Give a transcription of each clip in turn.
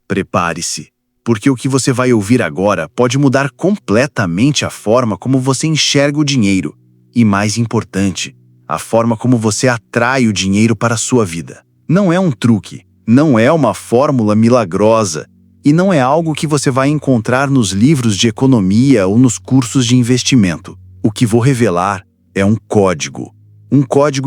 Prepare-se, porque o que você vai ouvir agora pode mudar completamente a forma como você enxerga o dinheiro e, mais importante, a forma como você atrai o dinheiro para a sua vida. Não é um truque, não é uma fórmula milagrosa e não é algo que você vai encontrar nos livros de economia ou nos cursos de investimento. O que vou revelar é um código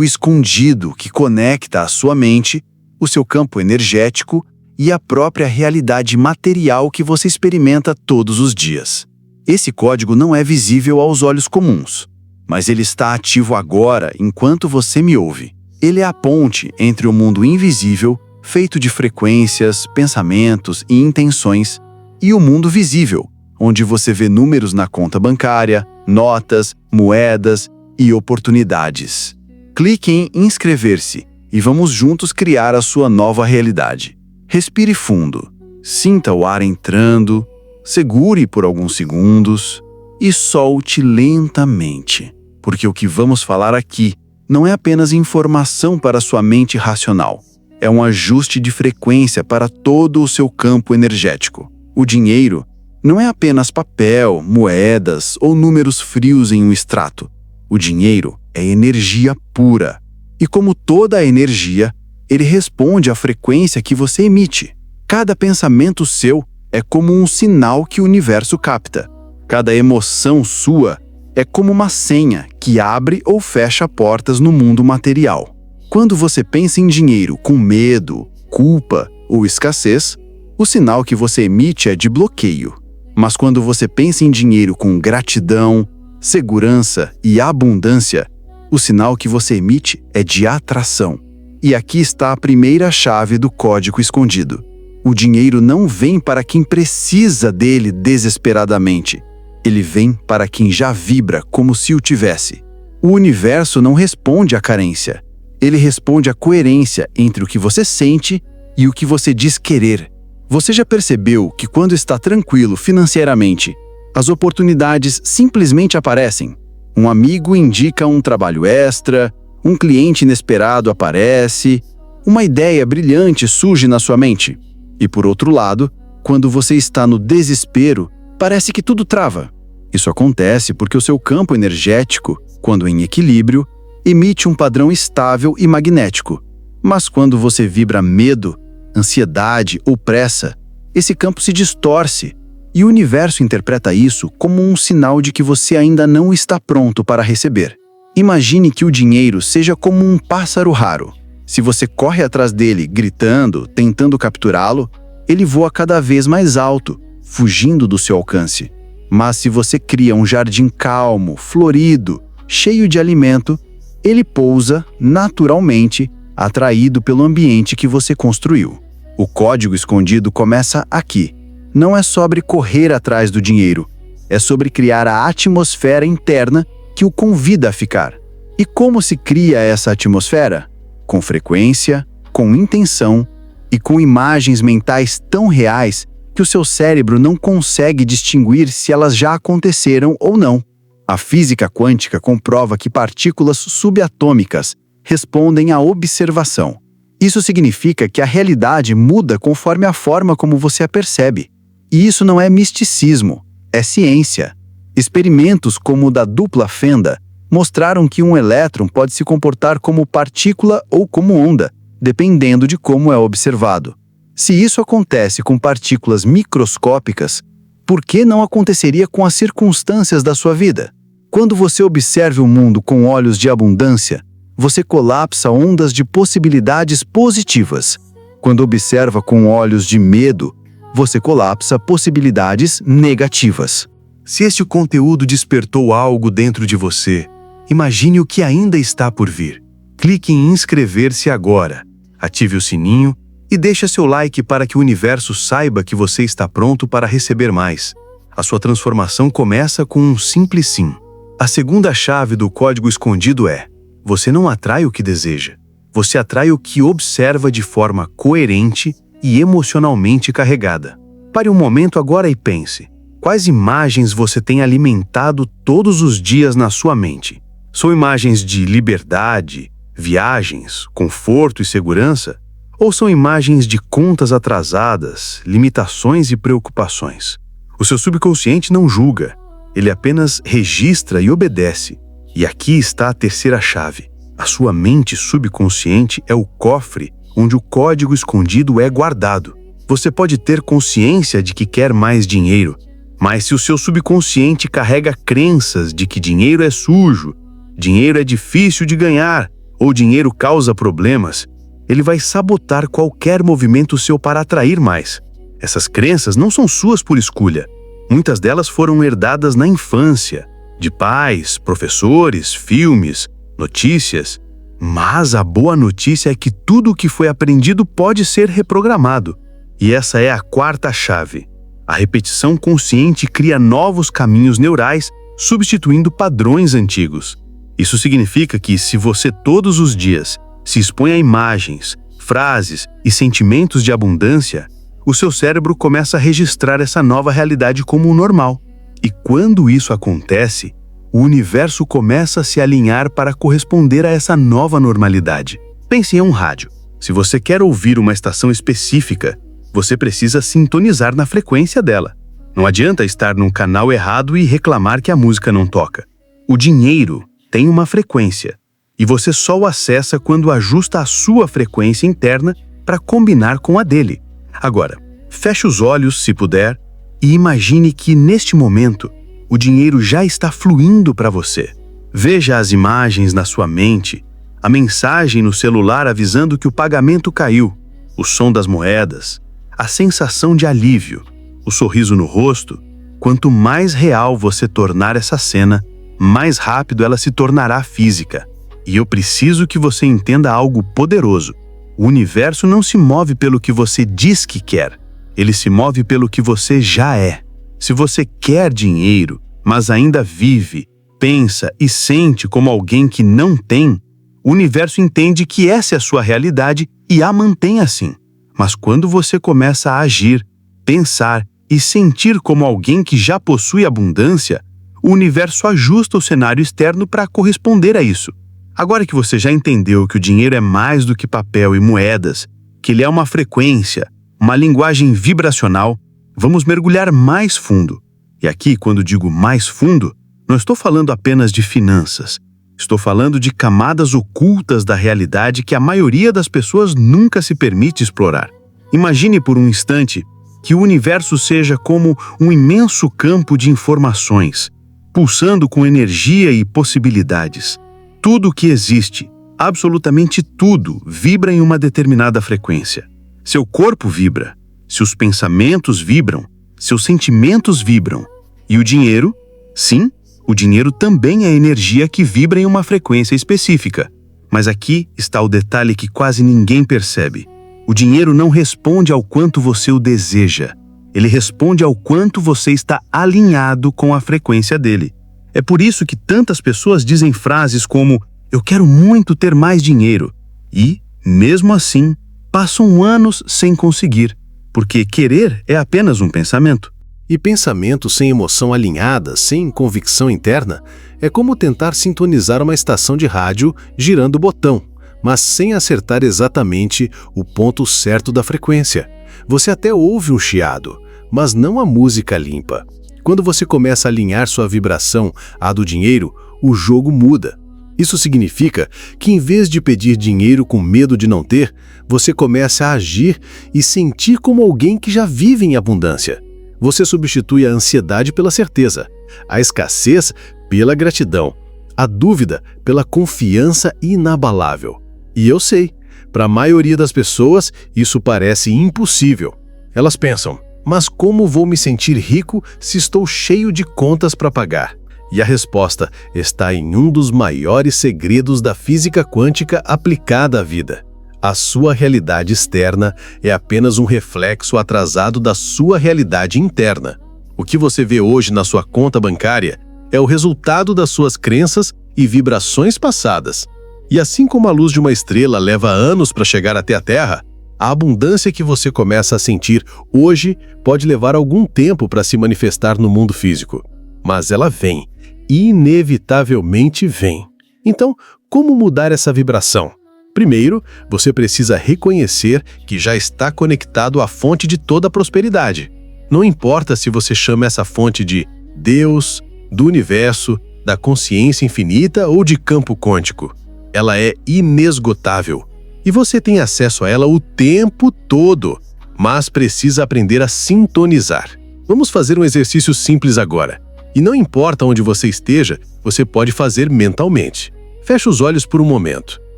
escondido que conecta a sua mente, o seu campo energético e a própria realidade material que você experimenta todos os dias. Esse código não é visível aos olhos comuns, mas ele está ativo agora enquanto você me ouve. Ele é a ponte entre o mundo invisível, feito de frequências, pensamentos e intenções, e o mundo visível, onde você vê números na conta bancária, notas, moedas e oportunidades. Clique em inscrever-se e vamos juntos criar a sua nova realidade. Respire fundo, sinta o ar entrando, segure por alguns segundos e solte lentamente, porque o que vamos falar aqui não é apenas informação para sua mente racional, é um ajuste de frequência para todo o seu campo energético. O dinheiro não é apenas papel, moedas ou números frios em um extrato. O dinheiro é energia pura. E como toda a energia, ele responde à frequência que você emite. Cada pensamento seu é como um sinal que o universo capta. Cada emoção sua é como uma senha que abre ou fecha portas no mundo material. Quando você pensa em dinheiro com medo, culpa ou escassez, o sinal que você emite é de bloqueio. Mas quando você pensa em dinheiro com gratidão, segurança e abundância, o sinal que você emite é de atração. E aqui está a primeira chave do código escondido. O dinheiro não vem para quem precisa dele desesperadamente. Ele vem para quem já vibra como se o tivesse. O universo não responde à carência. Ele responde à coerência entre o que você sente e o que você diz querer. Você já percebeu que quando está tranquilo financeiramente, as oportunidades simplesmente aparecem? Um amigo indica um trabalho extra, um cliente inesperado aparece, uma ideia brilhante surge na sua mente. E por outro lado, quando você está no desespero, parece que tudo trava. Isso acontece porque o seu campo energético, quando em equilíbrio, emite um padrão estável e magnético. Mas quando você vibra medo, ansiedade ou pressa, esse campo se distorce e o universo interpreta isso como um sinal de que você ainda não está pronto para receber. Imagine que o dinheiro seja como um pássaro raro. Se você corre atrás dele gritando, tentando capturá-lo, ele voa cada vez mais alto, fugindo do seu alcance. Mas se você cria um jardim calmo, florido, cheio de alimento, ele pousa naturalmente, atraído pelo ambiente que você construiu. O código escondido começa aqui. Não é sobre correr atrás do dinheiro, é sobre criar a atmosfera interna que o convida a ficar. E como se cria essa atmosfera? Com frequência, com intenção e com imagens mentais tão reais que o seu cérebro não consegue distinguir se elas já aconteceram ou não. A física quântica comprova que partículas subatômicas respondem à observação. Isso significa que a realidade muda conforme a forma como você a percebe. E isso não é misticismo, é ciência. Experimentos como o da dupla fenda mostraram que um elétron pode se comportar como partícula ou como onda, dependendo de como é observado. Se isso acontece com partículas microscópicas, por que não aconteceria com as circunstâncias da sua vida? Quando você observa o mundo com olhos de abundância, você colapsa ondas de possibilidades positivas. Quando observa com olhos de medo, você colapsa possibilidades negativas. Se este conteúdo despertou algo dentro de você, imagine o que ainda está por vir. Clique em inscrever-se agora, ative o sininho e deixe seu like para que o universo saiba que você está pronto para receber mais. A sua transformação começa com um simples sim. A segunda chave do código escondido é: você não atrai o que deseja, você atrai o que observa de forma coerente e emocionalmente carregada. Pare um momento agora e pense: quais imagens você tem alimentado todos os dias na sua mente? São imagens de liberdade, viagens, conforto e segurança? Ou são imagens de contas atrasadas, limitações e preocupações? O seu subconsciente não julga, ele apenas registra e obedece. E aqui está a terceira chave. A sua mente subconsciente é o cofre onde o código escondido é guardado. Você pode ter consciência de que quer mais dinheiro, mas se o seu subconsciente carrega crenças de que dinheiro é sujo, dinheiro é difícil de ganhar ou dinheiro causa problemas, ele vai sabotar qualquer movimento seu para atrair mais. Essas crenças não são suas por escolha. Muitas delas foram herdadas na infância, de pais, professores, filmes, notícias. Mas a boa notícia é que tudo o que foi aprendido pode ser reprogramado. E essa é a quarta chave. A repetição consciente cria novos caminhos neurais, substituindo padrões antigos. Isso significa que, se você todos os dias se expõe a imagens, frases e sentimentos de abundância, o seu cérebro começa a registrar essa nova realidade como o normal. E quando isso acontece, o universo começa a se alinhar para corresponder a essa nova normalidade. Pense em um rádio. Se você quer ouvir uma estação específica, você precisa sintonizar na frequência dela. Não adianta estar num canal errado e reclamar que a música não toca. O dinheiro tem uma frequência, e você só o acessa quando ajusta a sua frequência interna para combinar com a dele. Agora, feche os olhos, se puder, e imagine que, neste momento, o dinheiro já está fluindo para você. Veja as imagens na sua mente, a mensagem no celular avisando que o pagamento caiu, o som das moedas, a sensação de alívio, o sorriso no rosto. Quanto mais real você tornar essa cena, mais rápido ela se tornará física. E eu preciso que você entenda algo poderoso. O universo não se move pelo que você diz que quer. Ele se move pelo que você já é. Se você quer dinheiro, mas ainda vive, pensa e sente como alguém que não tem, o universo entende que essa é a sua realidade e a mantém assim. Mas quando você começa a agir, pensar e sentir como alguém que já possui abundância, o universo ajusta o cenário externo para corresponder a isso. Agora que você já entendeu que o dinheiro é mais do que papel e moedas, que ele é uma frequência, uma linguagem vibracional, vamos mergulhar mais fundo. E aqui, quando digo mais fundo, não estou falando apenas de finanças. Estou falando de camadas ocultas da realidade que a maioria das pessoas nunca se permite explorar. Imagine por um instante que o universo seja como um imenso campo de informações, pulsando com energia e possibilidades. Tudo o que existe, absolutamente tudo, vibra em uma determinada frequência. Seu corpo vibra, seus pensamentos vibram, seus sentimentos vibram. E o dinheiro? Sim, o dinheiro também é energia que vibra em uma frequência específica. Mas aqui está o detalhe que quase ninguém percebe. O dinheiro não responde ao quanto você o deseja. Ele responde ao quanto você está alinhado com a frequência dele. É por isso que tantas pessoas dizem frases como "eu quero muito ter mais dinheiro" e, mesmo assim, passam anos sem conseguir, porque querer é apenas um pensamento. E pensamento sem emoção alinhada, sem convicção interna, é como tentar sintonizar uma estação de rádio girando o botão, mas sem acertar exatamente o ponto certo da frequência. Você até ouve um chiado, mas não a música limpa. Quando você começa a alinhar sua vibração à do dinheiro, o jogo muda. Isso significa que, em vez de pedir dinheiro com medo de não ter, você começa a agir e sentir como alguém que já vive em abundância. Você substitui a ansiedade pela certeza, a escassez pela gratidão, a dúvida pela confiança inabalável. E eu sei, para a maioria das pessoas, isso parece impossível. Elas pensam, mas como vou me sentir rico se estou cheio de contas para pagar? E a resposta está em um dos maiores segredos da física quântica aplicada à vida. A sua realidade externa é apenas um reflexo atrasado da sua realidade interna. O que você vê hoje na sua conta bancária é o resultado das suas crenças e vibrações passadas. E assim como a luz de uma estrela leva anos para chegar até a Terra, a abundância que você começa a sentir hoje pode levar algum tempo para se manifestar no mundo físico. Mas ela vem, inevitavelmente vem. Então, como mudar essa vibração? Primeiro, você precisa reconhecer que já está conectado à fonte de toda a prosperidade. Não importa se você chama essa fonte de Deus, do universo, da consciência infinita ou de campo quântico. Ela é inesgotável e você tem acesso a ela o tempo todo, mas precisa aprender a sintonizar. Vamos fazer um exercício simples agora. E não importa onde você esteja, você pode fazer mentalmente. Feche os olhos por um momento.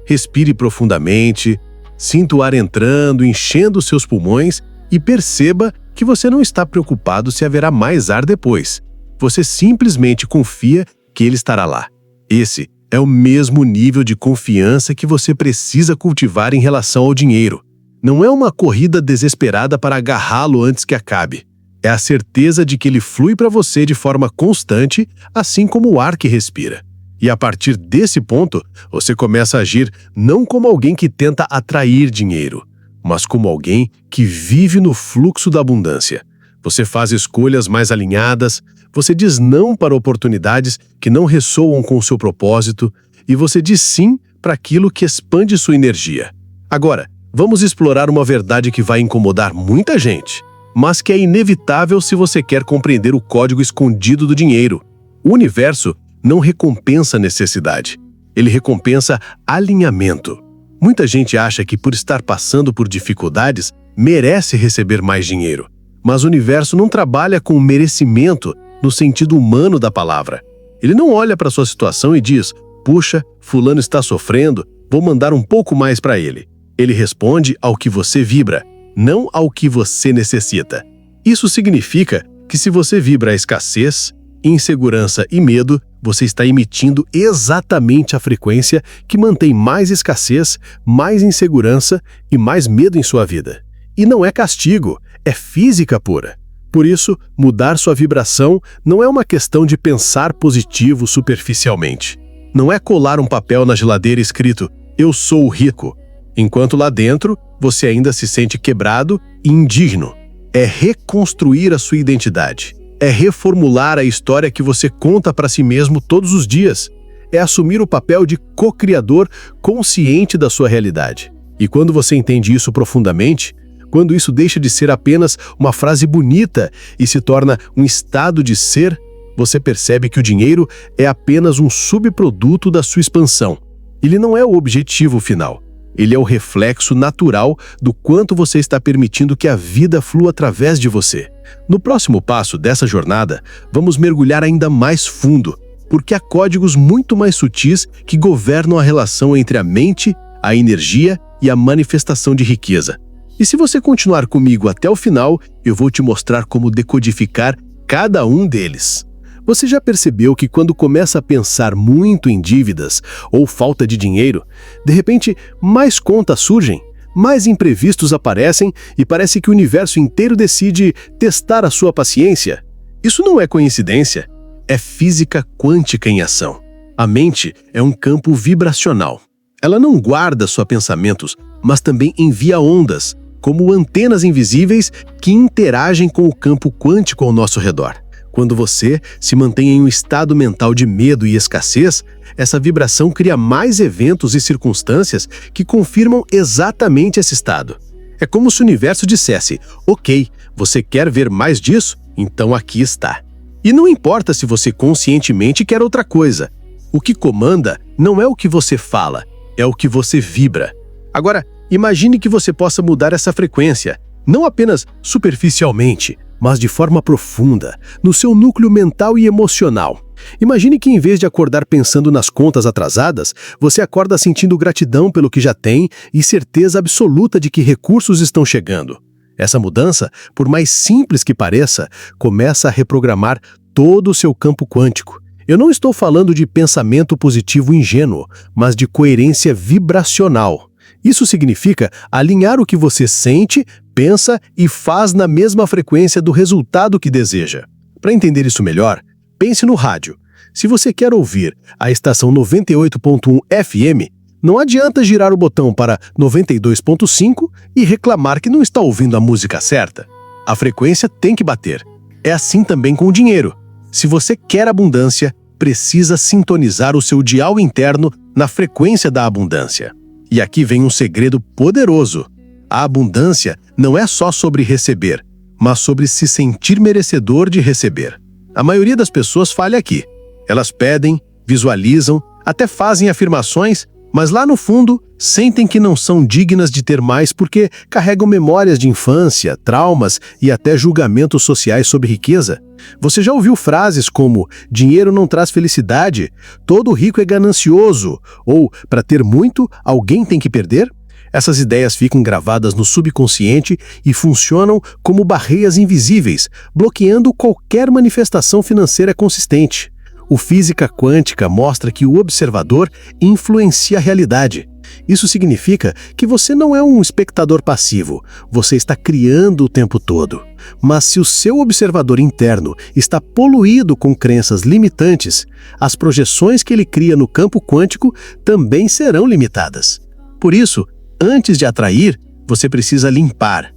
Respire profundamente, sinta o ar entrando, enchendo seus pulmões e perceba que você não está preocupado se haverá mais ar depois. Você simplesmente confia que ele estará lá. Esse é o mesmo nível de confiança que você precisa cultivar em relação ao dinheiro. Não é uma corrida desesperada para agarrá-lo antes que acabe. É a certeza de que ele flui para você de forma constante, assim como o ar que respira. E a partir desse ponto, você começa a agir não como alguém que tenta atrair dinheiro, mas como alguém que vive no fluxo da abundância. Você faz escolhas mais alinhadas, você diz não para oportunidades que não ressoam com o seu propósito e você diz sim para aquilo que expande sua energia. Agora, vamos explorar uma verdade que vai incomodar muita gente, mas que é inevitável se você quer compreender o código escondido do dinheiro. O universo não recompensa necessidade, ele recompensa alinhamento. Muita gente acha que por estar passando por dificuldades, merece receber mais dinheiro. Mas o universo não trabalha com merecimento no sentido humano da palavra. Ele não olha para sua situação e diz, puxa, fulano está sofrendo, vou mandar um pouco mais para ele. Ele responde ao que você vibra, não ao que você necessita. Isso significa que se você vibra a escassez, insegurança e medo, você está emitindo exatamente a frequência que mantém mais escassez, mais insegurança e mais medo em sua vida. E não é castigo, é física pura. Por isso, mudar sua vibração não é uma questão de pensar positivo superficialmente. Não é colar um papel na geladeira escrito "Eu sou rico", enquanto lá dentro você ainda se sente quebrado e indigno. É reconstruir a sua identidade. É reformular a história que você conta para si mesmo todos os dias. É assumir o papel de co-criador consciente da sua realidade. E quando você entende isso profundamente, quando isso deixa de ser apenas uma frase bonita e se torna um estado de ser, você percebe que o dinheiro é apenas um subproduto da sua expansão. Ele não é o objetivo final. Ele é o reflexo natural do quanto você está permitindo que a vida flua através de você. No próximo passo dessa jornada, vamos mergulhar ainda mais fundo, porque há códigos muito mais sutis que governam a relação entre a mente, a energia e a manifestação de riqueza. E se você continuar comigo até o final, eu vou te mostrar como decodificar cada um deles. Você já percebeu que quando começa a pensar muito em dívidas ou falta de dinheiro, de repente mais contas surgem, mais imprevistos aparecem e parece que o universo inteiro decide testar a sua paciência? Isso não é coincidência, é física quântica em ação. A mente é um campo vibracional. Ela não guarda só pensamentos, mas também envia ondas, como antenas invisíveis que interagem com o campo quântico ao nosso redor. Quando você se mantém em um estado mental de medo e escassez, essa vibração cria mais eventos e circunstâncias que confirmam exatamente esse estado. É como se o universo dissesse, ok, você quer ver mais disso? Então aqui está. E não importa se você conscientemente quer outra coisa. O que comanda não é o que você fala, é o que você vibra. Agora, imagine que você possa mudar essa frequência, não apenas superficialmente, mas de forma profunda, no seu núcleo mental e emocional. Imagine que em vez de acordar pensando nas contas atrasadas, você acorda sentindo gratidão pelo que já tem e certeza absoluta de que recursos estão chegando. Essa mudança, por mais simples que pareça, começa a reprogramar todo o seu campo quântico. Eu não estou falando de pensamento positivo ingênuo, mas de coerência vibracional. Isso significa alinhar o que você sente, pensa e faz na mesma frequência do resultado que deseja. Para entender isso melhor, pense no rádio. Se você quer ouvir a estação 98.1 FM, não adianta girar o botão para 92.5 e reclamar que não está ouvindo a música certa. A frequência tem que bater. É assim também com o dinheiro. Se você quer abundância, precisa sintonizar o seu dial interno na frequência da abundância. E aqui vem um segredo poderoso. A abundância não é só sobre receber, mas sobre se sentir merecedor de receber. A maioria das pessoas falha aqui. Elas pedem, visualizam, até fazem afirmações, mas lá no fundo sentem que não são dignas de ter mais porque carregam memórias de infância, traumas e até julgamentos sociais sobre riqueza. Você já ouviu frases como "dinheiro não traz felicidade", "todo rico é ganancioso" ou "para ter muito, alguém tem que perder"? Essas ideias ficam gravadas no subconsciente e funcionam como barreiras invisíveis, bloqueando qualquer manifestação financeira consistente. O Física Quântica mostra que o observador influencia a realidade. Isso significa que você não é um espectador passivo, você está criando o tempo todo. Mas se o seu observador interno está poluído com crenças limitantes, as projeções que ele cria no campo quântico também serão limitadas. Por isso, antes de atrair, você precisa limpar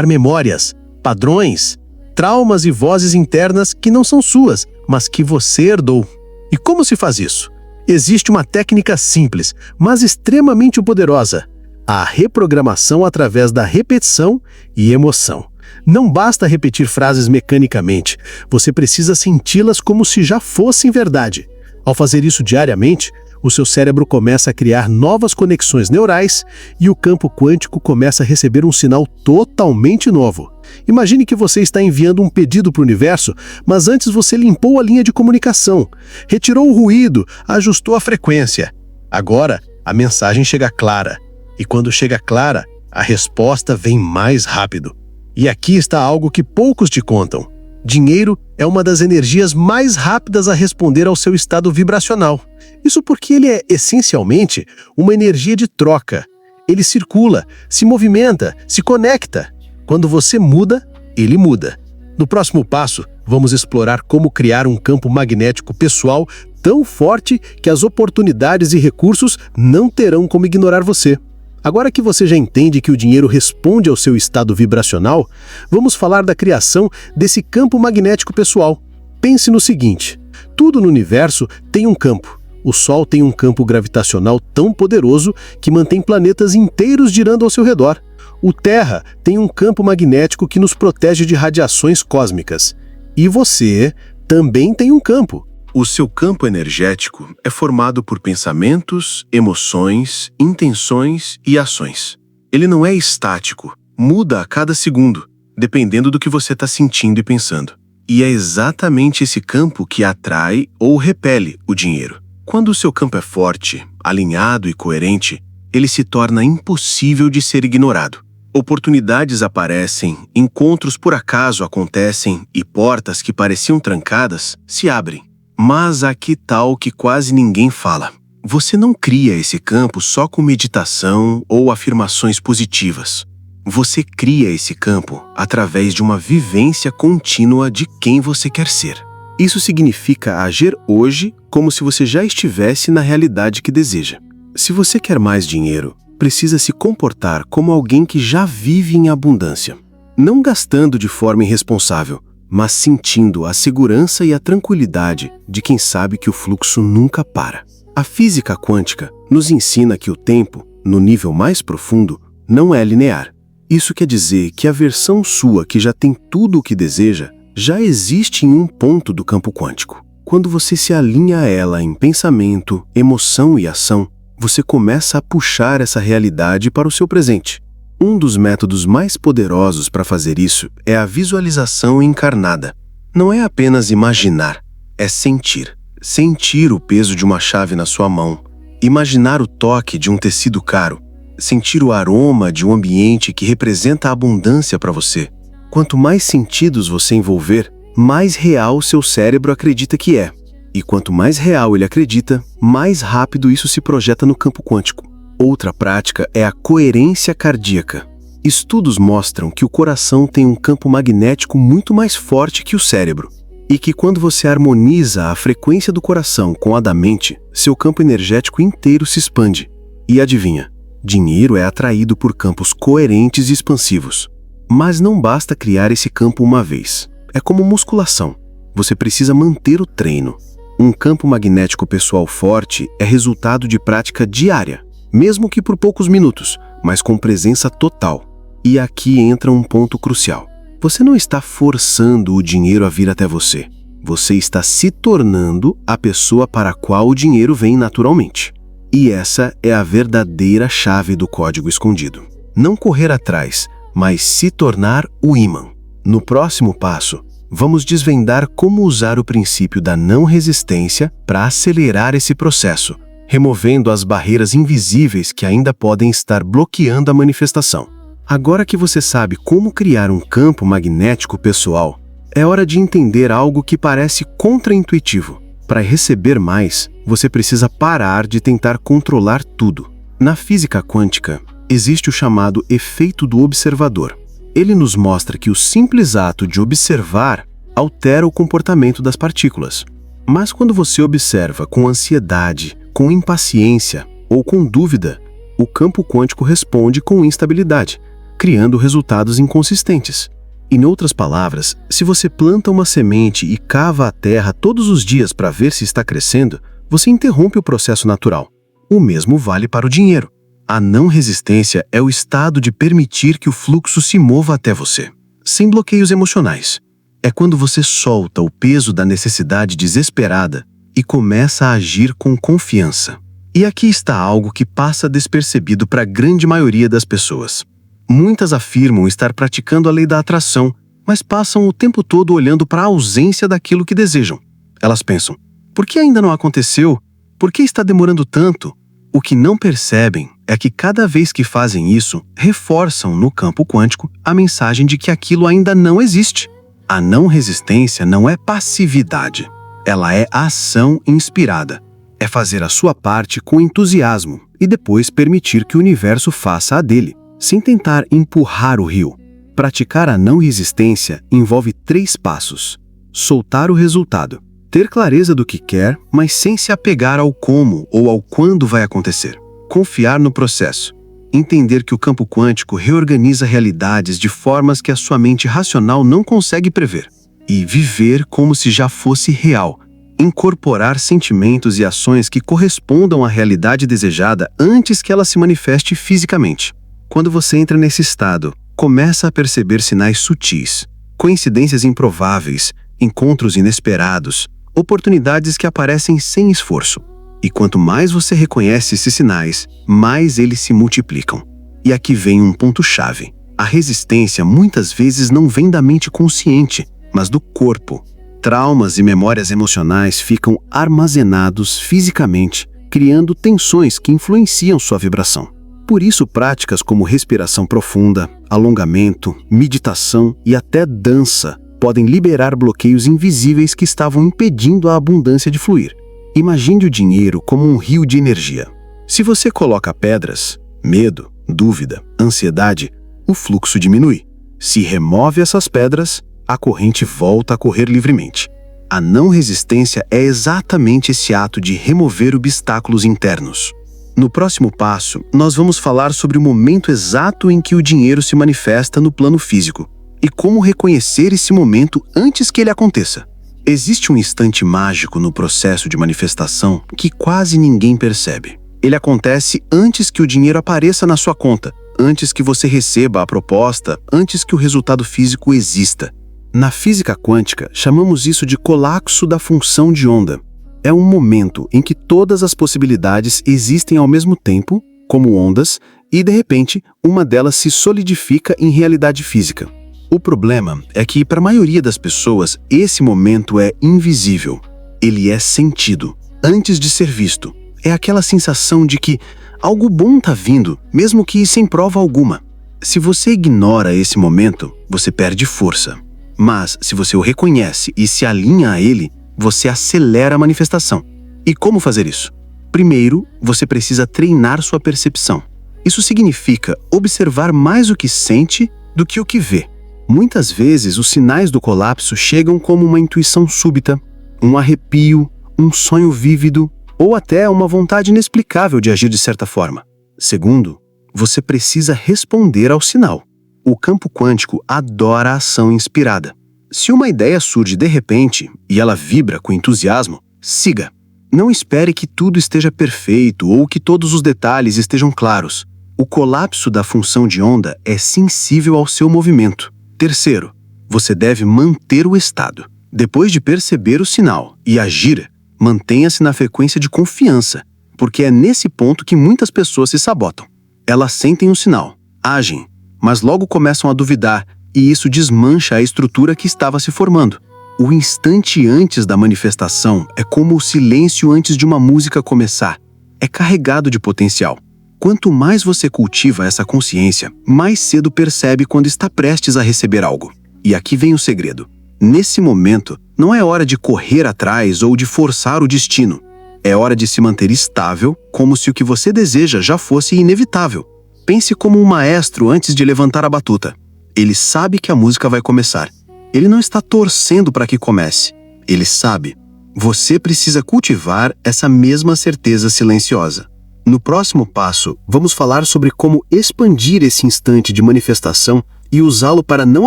memórias, padrões, traumas e vozes internas que não são suas, mas que você herdou. E como se faz isso? Existe uma técnica simples, mas extremamente poderosa: a reprogramação através da repetição e emoção. Não basta repetir frases mecanicamente, você precisa senti-las como se já fossem verdade. Ao fazer isso diariamente, o seu cérebro começa a criar novas conexões neurais e o campo quântico começa a receber um sinal totalmente novo. Imagine que você está enviando um pedido para o universo, mas antes você limpou a linha de comunicação, retirou o ruído, ajustou a frequência. Agora, a mensagem chega clara. E quando chega clara, a resposta vem mais rápido. E aqui está algo que poucos te contam. Dinheiro é uma das energias mais rápidas a responder ao seu estado vibracional. Isso porque ele é, essencialmente, uma energia de troca. Ele circula, se movimenta, se conecta. Quando você muda, ele muda. No próximo passo, vamos explorar como criar um campo magnético pessoal tão forte que as oportunidades e recursos não terão como ignorar você. Agora que você já entende que o dinheiro responde ao seu estado vibracional, vamos falar da criação desse campo magnético pessoal. Pense no seguinte: tudo no universo tem um campo. O Sol tem um campo gravitacional tão poderoso que mantém planetas inteiros girando ao seu redor. O Terra tem um campo magnético que nos protege de radiações cósmicas. E você também tem um campo. O seu campo energético é formado por pensamentos, emoções, intenções e ações. Ele não é estático, muda a cada segundo, dependendo do que você está sentindo e pensando. E é exatamente esse campo que atrai ou repele o dinheiro. Quando o seu campo é forte, alinhado e coerente, ele se torna impossível de ser ignorado. Oportunidades aparecem, encontros por acaso acontecem e portas que pareciam trancadas se abrem. Mas aqui está o que quase ninguém fala. Você não cria esse campo só com meditação ou afirmações positivas. Você cria esse campo através de uma vivência contínua de quem você quer ser. Isso significa agir hoje como se você já estivesse na realidade que deseja. Se você quer mais dinheiro, precisa se comportar como alguém que já vive em abundância. Não gastando de forma irresponsável, mas sentindo a segurança e a tranquilidade de quem sabe que o fluxo nunca para. A física quântica nos ensina que o tempo, no nível mais profundo, não é linear. Isso quer dizer que a versão sua que já tem tudo o que deseja, já existe em um ponto do campo quântico. Quando você se alinha a ela em pensamento, emoção e ação, você começa a puxar essa realidade para o seu presente. Um dos métodos mais poderosos para fazer isso é a visualização encarnada. Não é apenas imaginar, é sentir. Sentir o peso de uma chave na sua mão, imaginar o toque de um tecido caro, sentir o aroma de um ambiente que representa a abundância para você. Quanto mais sentidos você envolver, mais real seu cérebro acredita que é. E quanto mais real ele acredita, mais rápido isso se projeta no campo quântico. Outra prática é a coerência cardíaca. Estudos mostram que o coração tem um campo magnético muito mais forte que o cérebro. E que quando você harmoniza a frequência do coração com a da mente, seu campo energético inteiro se expande. E adivinha? Dinheiro é atraído por campos coerentes e expansivos. Mas não basta criar esse campo uma vez. É como musculação. Você precisa manter o treino. Um campo magnético pessoal forte é resultado de prática diária. mesmo que por poucos minutos, mas com presença total. E aqui entra um ponto crucial. Você não está forçando o dinheiro a vir até você. Você está se tornando a pessoa para a qual o dinheiro vem naturalmente. E essa é a verdadeira chave do código escondido. Não correr atrás, mas se tornar o ímã. No próximo passo, vamos desvendar como usar o princípio da não resistência para acelerar esse processo, removendo as barreiras invisíveis que ainda podem estar bloqueando a manifestação. Agora que você sabe como criar um campo magnético pessoal, é hora de entender algo que parece contraintuitivo. Para receber mais, você precisa parar de tentar controlar tudo. Na física quântica, existe o chamado efeito do observador. Ele nos mostra que o simples ato de observar altera o comportamento das partículas. Mas quando você observa com ansiedade, com impaciência ou com dúvida, o campo quântico responde com instabilidade, criando resultados inconsistentes. Em outras palavras, se você planta uma semente e cava a terra todos os dias para ver se está crescendo, você interrompe o processo natural. O mesmo vale para o dinheiro. A não resistência é o estado de permitir que o fluxo se mova até você, sem bloqueios emocionais. É quando você solta o peso da necessidade desesperada e começa a agir com confiança. E aqui está algo que passa despercebido para a grande maioria das pessoas. Muitas afirmam estar praticando a lei da atração, mas passam o tempo todo olhando para a ausência daquilo que desejam. Elas pensam, por que ainda não aconteceu? Por que está demorando tanto? O que não percebem é que cada vez que fazem isso, reforçam no campo quântico a mensagem de que aquilo ainda não existe. A não resistência não é passividade. Ela é ação inspirada. É fazer a sua parte com entusiasmo e depois permitir que o universo faça a dele, sem tentar empurrar o rio. Praticar a não resistência envolve 3 passos. Soltar o resultado. Ter clareza do que quer, mas sem se apegar ao como ou ao quando vai acontecer. Confiar no processo. Entender que o campo quântico reorganiza realidades de formas que a sua mente racional não consegue prever. E viver como se já fosse real. Incorporar sentimentos e ações que correspondam à realidade desejada antes que ela se manifeste fisicamente. Quando você entra nesse estado, começa a perceber sinais sutis, coincidências improváveis, encontros inesperados, oportunidades que aparecem sem esforço. E quanto mais você reconhece esses sinais, mais eles se multiplicam. E aqui vem um ponto-chave. A resistência muitas vezes não vem da mente consciente, mas do corpo. Traumas e memórias emocionais ficam armazenados fisicamente, criando tensões que influenciam sua vibração. Por isso, práticas como respiração profunda, alongamento, meditação e até dança podem liberar bloqueios invisíveis que estavam impedindo a abundância de fluir. Imagine o dinheiro como um rio de energia. Se você coloca pedras, medo, dúvida, ansiedade, o fluxo diminui. Se remove essas pedras, a corrente volta a correr livremente. A não resistência é exatamente esse ato de remover obstáculos internos. No próximo passo, nós vamos falar sobre o momento exato em que o dinheiro se manifesta no plano físico e como reconhecer esse momento antes que ele aconteça. Existe um instante mágico no processo de manifestação que quase ninguém percebe. Ele acontece antes que o dinheiro apareça na sua conta, antes que você receba a proposta, antes que o resultado físico exista. Na física quântica, chamamos isso de colapso da função de onda. É um momento em que todas as possibilidades existem ao mesmo tempo, como ondas, e de repente, uma delas se solidifica em realidade física. O problema é que, para a maioria das pessoas, esse momento é invisível. Ele é sentido, antes de ser visto. É aquela sensação de que algo bom está vindo, mesmo que sem prova alguma. Se você ignora esse momento, você perde força. Mas, se você o reconhece e se alinha a ele, você acelera a manifestação. E como fazer isso? Primeiro, você precisa treinar sua percepção. Isso significa observar mais o que sente do que o que vê. Muitas vezes, os sinais do colapso chegam como uma intuição súbita, um arrepio, um sonho vívido ou até uma vontade inexplicável de agir de certa forma. Segundo, você precisa responder ao sinal. O campo quântico adora a ação inspirada. Se uma ideia surge de repente e ela vibra com entusiasmo, siga. Não espere que tudo esteja perfeito ou que todos os detalhes estejam claros. O colapso da função de onda é sensível ao seu movimento. Terceiro, você deve manter o estado. Depois de perceber o sinal e agir, mantenha-se na frequência de confiança, porque é nesse ponto que muitas pessoas se sabotam. Elas sentem o sinal, agem, mas logo começam a duvidar e isso desmancha a estrutura que estava se formando. O instante antes da manifestação é como o silêncio antes de uma música começar. É carregado de potencial. Quanto mais você cultiva essa consciência, mais cedo percebe quando está prestes a receber algo. E aqui vem o segredo. Nesse momento, não é hora de correr atrás ou de forçar o destino. É hora de se manter estável, como se o que você deseja já fosse inevitável. Pense como um maestro antes de levantar a batuta. Ele sabe que a música vai começar. Ele não está torcendo para que comece. Ele sabe. Você precisa cultivar essa mesma certeza silenciosa. No próximo passo, vamos falar sobre como expandir esse instante de manifestação e usá-lo para não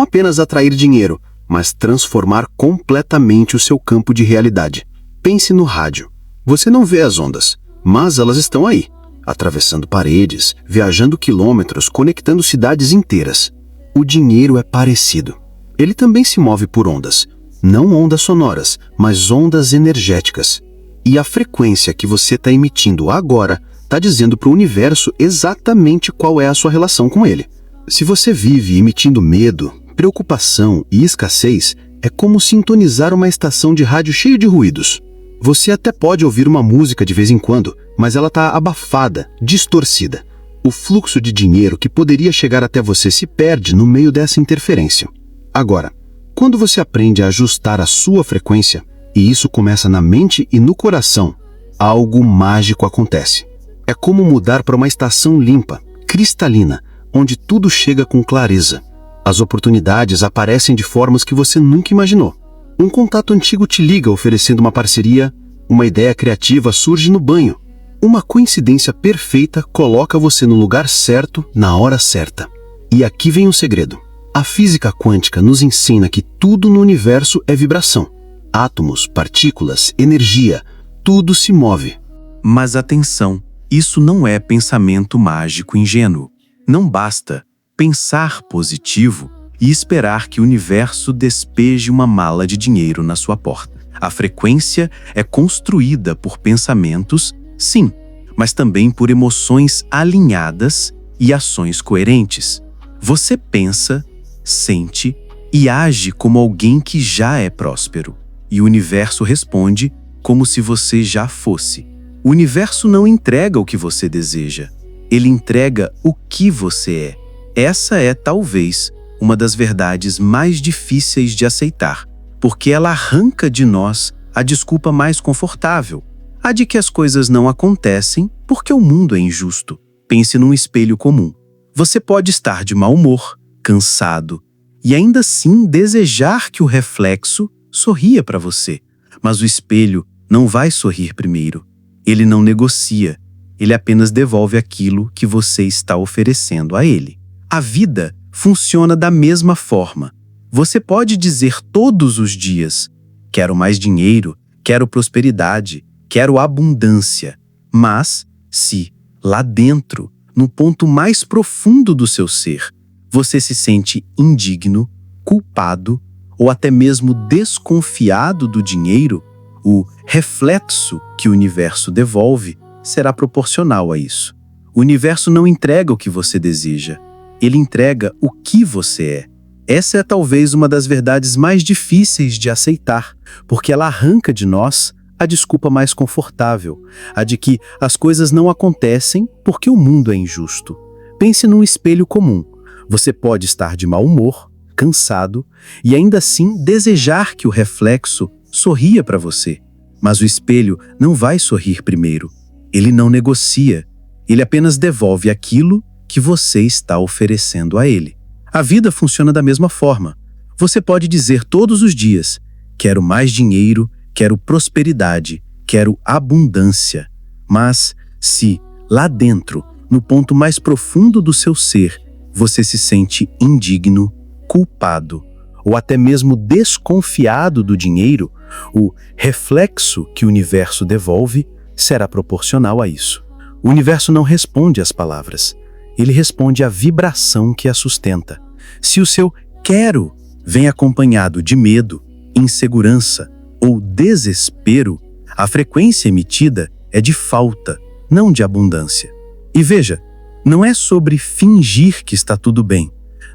apenas atrair dinheiro, mas transformar completamente o seu campo de realidade. Pense no rádio. Você não vê as ondas, mas elas estão aí, atravessando paredes, viajando quilômetros, conectando cidades inteiras. O dinheiro é parecido. Ele também se move por ondas. Não ondas sonoras, mas ondas energéticas. E a frequência que você está emitindo agora está dizendo para o universo exatamente qual é a sua relação com ele. Se você vive emitindo medo, preocupação e escassez, é como sintonizar uma estação de rádio cheia de ruídos. Você até pode ouvir uma música de vez em quando, mas ela está abafada, distorcida. O fluxo de dinheiro que poderia chegar até você se perde no meio dessa interferência. Agora, quando você aprende a ajustar a sua frequência, e isso começa na mente e no coração, algo mágico acontece. É como mudar para uma estação limpa, cristalina, onde tudo chega com clareza. As oportunidades aparecem de formas que você nunca imaginou. Um contato antigo te liga oferecendo uma parceria, uma ideia criativa surge no banho. Uma coincidência perfeita coloca você no lugar certo, na hora certa. E aqui vem um segredo. A física quântica nos ensina que tudo no universo é vibração. Átomos, partículas, energia, tudo se move. Mas atenção, isso não é pensamento mágico ingênuo. Não basta pensar positivo e esperar que o universo despeje uma mala de dinheiro na sua porta. A frequência é construída por pensamentos, sim, mas também por emoções alinhadas e ações coerentes. Você pensa, sente e age como alguém que já é próspero. E o universo responde como se você já fosse. O universo não entrega o que você deseja. Ele entrega o que você é. Essa é, talvez, uma das verdades mais difíceis de aceitar, porque ela arranca de nós a desculpa mais confortável, a de que as coisas não acontecem porque o mundo é injusto. Pense num espelho comum. Você pode estar de mau humor, cansado, e ainda assim desejar que o reflexo sorria para você. Mas o espelho não vai sorrir primeiro. Ele não negocia. Ele apenas devolve aquilo que você está oferecendo a ele. A vida funciona da mesma forma. Você pode dizer todos os dias: quero mais dinheiro, quero prosperidade, quero abundância. Mas, se, lá dentro, no ponto mais profundo do seu ser, você se sente indigno, culpado ou até mesmo desconfiado do dinheiro, o reflexo que o universo devolve será proporcional a isso. O universo não entrega o que você deseja, ele entrega o que você é. Essa é talvez uma das verdades mais difíceis de aceitar, porque ela arranca de nós a desculpa mais confortável, a de que as coisas não acontecem porque o mundo é injusto. Pense num espelho comum. Você pode estar de mau humor, cansado, e ainda assim desejar que o reflexo sorria para você. Mas o espelho não vai sorrir primeiro. Ele não negocia. Ele apenas devolve aquilo que você está oferecendo a ele. A vida funciona da mesma forma. Você pode dizer todos os dias: quero mais dinheiro, quero prosperidade, quero abundância. Mas se, lá dentro, no ponto mais profundo do seu ser, você se sente indigno, culpado ou até mesmo desconfiado do dinheiro, O reflexo que o universo devolve será proporcional a isso. O universo não responde às palavras, ele responde à vibração que a sustenta. Se o seu quero vem acompanhado de medo, insegurança ou desespero, a frequência emitida é de falta, não de abundância. E veja, não é sobre fingir que está tudo bem.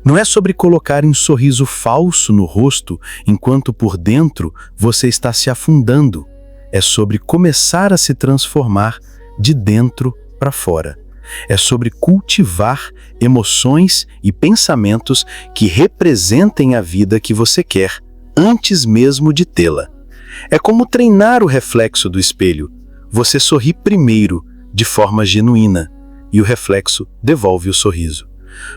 Não é sobre colocar um sorriso falso no rosto enquanto por dentro você está se afundando. É sobre começar a se transformar de dentro para fora. É sobre cultivar emoções e pensamentos que representem a vida que você quer, antes mesmo de tê-la. É como treinar o reflexo do espelho. Você sorri primeiro, de forma genuína, e o reflexo devolve o sorriso.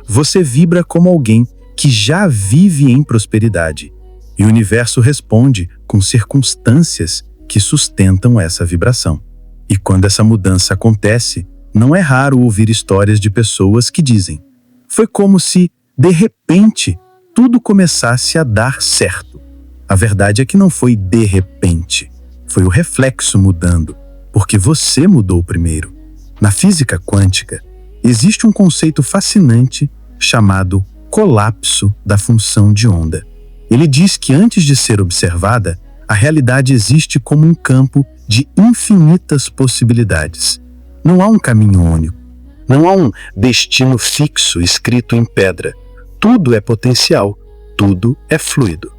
Você vibra como alguém que já vive em prosperidade, e o universo responde com circunstâncias que sustentam essa vibração. E quando essa mudança acontece, não é raro ouvir histórias de pessoas que dizem: foi como se, de repente, tudo começasse a dar certo. A verdade é que não foi de repente. Foi o reflexo mudando, porque você mudou primeiro. Na física quântica, existe um conceito fascinante chamado colapso da função de onda. Ele diz que antes de ser observada, a realidade existe como um campo de infinitas possibilidades. Não há um caminho único. Não há um destino fixo escrito em pedra. Tudo é potencial, tudo é fluido.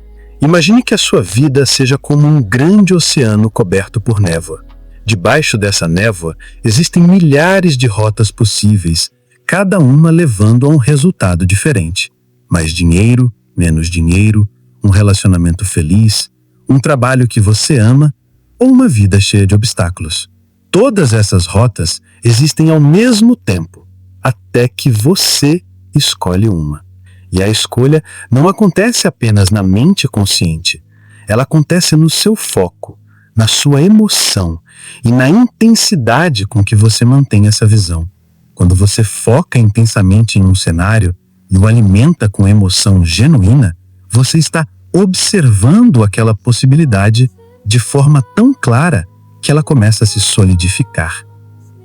Imagine que a sua vida seja como um grande oceano coberto por névoa. Debaixo dessa névoa existem milhares de rotas possíveis, cada uma levando a um resultado diferente. Mais dinheiro, menos dinheiro, um relacionamento feliz, um trabalho que você ama ou uma vida cheia de obstáculos. Todas essas rotas existem ao mesmo tempo, até que você escolhe uma. E a escolha não acontece apenas na mente consciente. Ela acontece no seu foco, na sua emoção e na intensidade com que você mantém essa visão. Quando você foca intensamente em um cenário e o alimenta com emoção genuína, você está observando aquela possibilidade de forma tão clara que ela começa a se solidificar.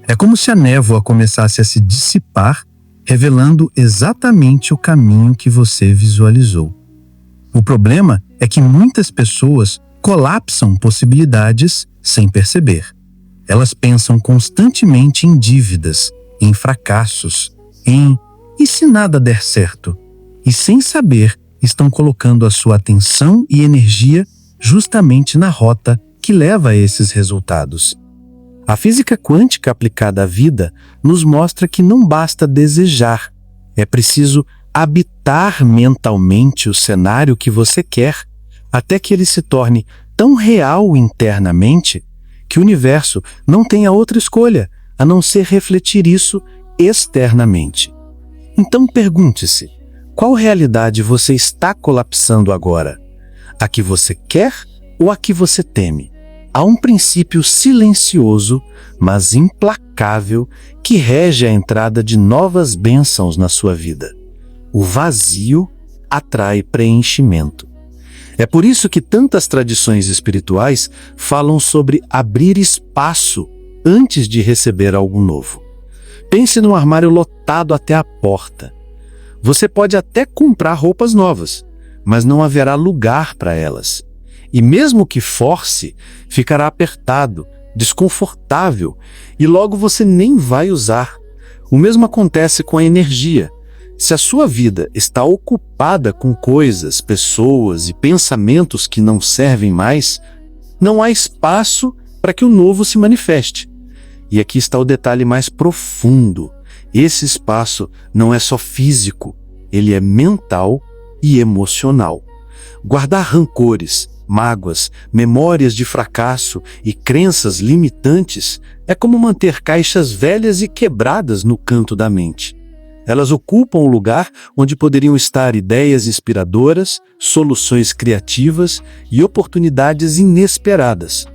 É como se a névoa começasse a se dissipar, revelando exatamente o caminho que você visualizou. O problema é que muitas pessoas colapsam possibilidades sem perceber. Elas pensam constantemente em dívidas, em fracassos, em "e se nada der certo?" E sem saber, estão colocando a sua atenção e energia justamente na rota que leva a esses resultados. A física quântica aplicada à vida nos mostra que não basta desejar, é preciso habitar mentalmente o cenário que você quer, até que ele se torne tão real internamente que o universo não tenha outra escolha a não ser refletir isso externamente. Então pergunte-se, qual realidade você está colapsando agora? A que você quer ou a que você teme? Há um princípio silencioso, mas implacável, que rege a entrada de novas bênçãos na sua vida. O vazio atrai preenchimento. É por isso que tantas tradições espirituais falam sobre abrir espaço antes de receber algo novo. Pense num armário lotado até a porta. Você pode até comprar roupas novas, mas não haverá lugar para elas. E mesmo que force, ficará apertado, desconfortável, e logo você nem vai usar. O mesmo acontece com a energia. Se a sua vida está ocupada com coisas, pessoas e pensamentos que não servem mais, não há espaço para que o novo se manifeste. E aqui está o detalhe mais profundo. Esse espaço não é só físico, ele é mental e emocional. Guardar rancores, mágoas, memórias de fracasso e crenças limitantes é como manter caixas velhas e quebradas no canto da mente. Elas ocupam o lugar onde poderiam estar ideias inspiradoras, soluções criativas e oportunidades inesperadas.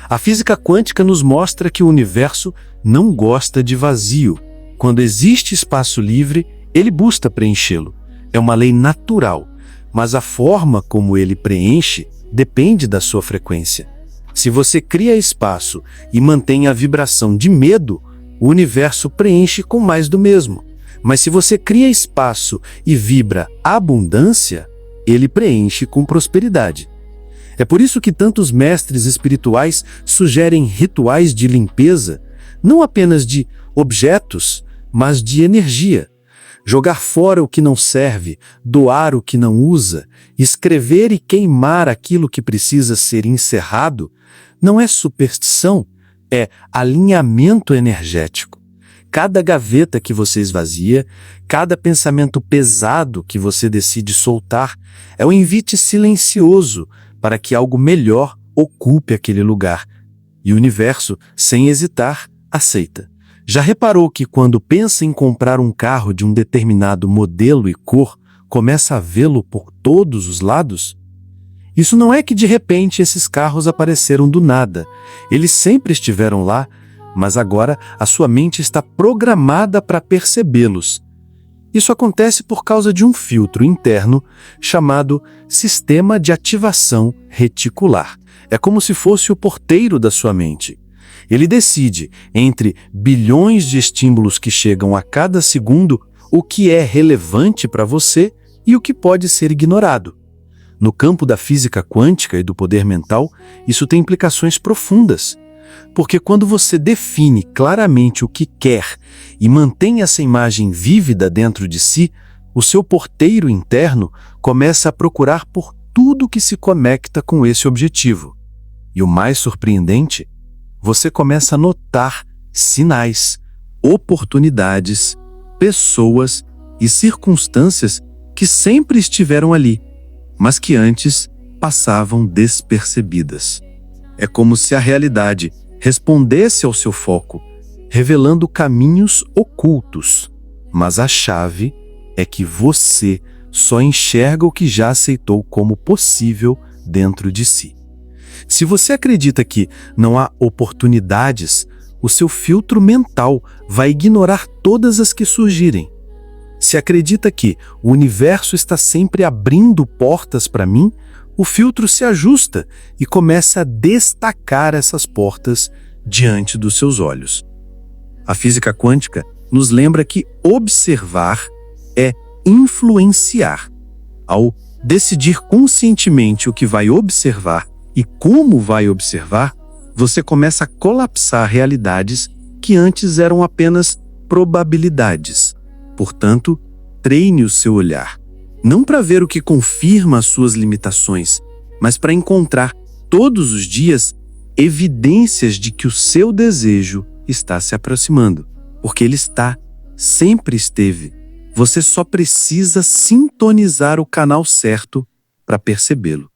A física quântica nos mostra que o universo não gosta de vazio. Quando existe espaço livre, ele busca preenchê-lo. É uma lei natural. mas a forma como ele preenche depende da sua frequência. Se você cria espaço e mantém a vibração de medo, o universo preenche com mais do mesmo. Mas se você cria espaço e vibra abundância, ele preenche com prosperidade. É por isso que tantos mestres espirituais sugerem rituais de limpeza, não apenas de objetos, mas de energia. Jogar fora o que não serve, doar o que não usa, escrever e queimar aquilo que precisa ser encerrado, não é superstição, é alinhamento energético. Cada gaveta que você esvazia, cada pensamento pesado que você decide soltar, é um invite silencioso para que algo melhor ocupe aquele lugar. E o universo, sem hesitar, aceita. Já reparou que quando pensa em comprar um carro de um determinado modelo e cor, começa a vê-lo por todos os lados? Isso não é que de repente esses carros apareceram do nada. Eles sempre estiveram lá, mas agora a sua mente está programada para percebê-los. Isso acontece por causa de um filtro interno chamado Sistema de Ativação Reticular. É como se fosse o porteiro da sua mente. Ele decide, entre bilhões de estímulos que chegam a cada segundo, o que é relevante para você e o que pode ser ignorado. No campo da física quântica e do poder mental, isso tem implicações profundas. Porque quando você define claramente o que quer e mantém essa imagem vívida dentro de si, o seu porteiro interno começa a procurar por tudo que se conecta com esse objetivo. E o mais surpreendente, você começa a notar sinais, oportunidades, pessoas e circunstâncias que sempre estiveram ali, mas que antes passavam despercebidas. É como se a realidade respondesse ao seu foco, revelando caminhos ocultos. Mas a chave é que você só enxerga o que já aceitou como possível dentro de si. Se você acredita que não há oportunidades, o seu filtro mental vai ignorar todas as que surgirem. Se acredita que o universo está sempre abrindo portas para mim, o filtro se ajusta e começa a destacar essas portas diante dos seus olhos. A física quântica nos lembra que observar é influenciar. Ao decidir conscientemente o que vai observar e como vai observar, você começa a colapsar realidades que antes eram apenas probabilidades. Portanto, treine o seu olhar, não para ver o que confirma as suas limitações, mas para encontrar todos os dias evidências de que o seu desejo está se aproximando, porque ele sempre esteve. Você só precisa sintonizar o canal certo para percebê-lo.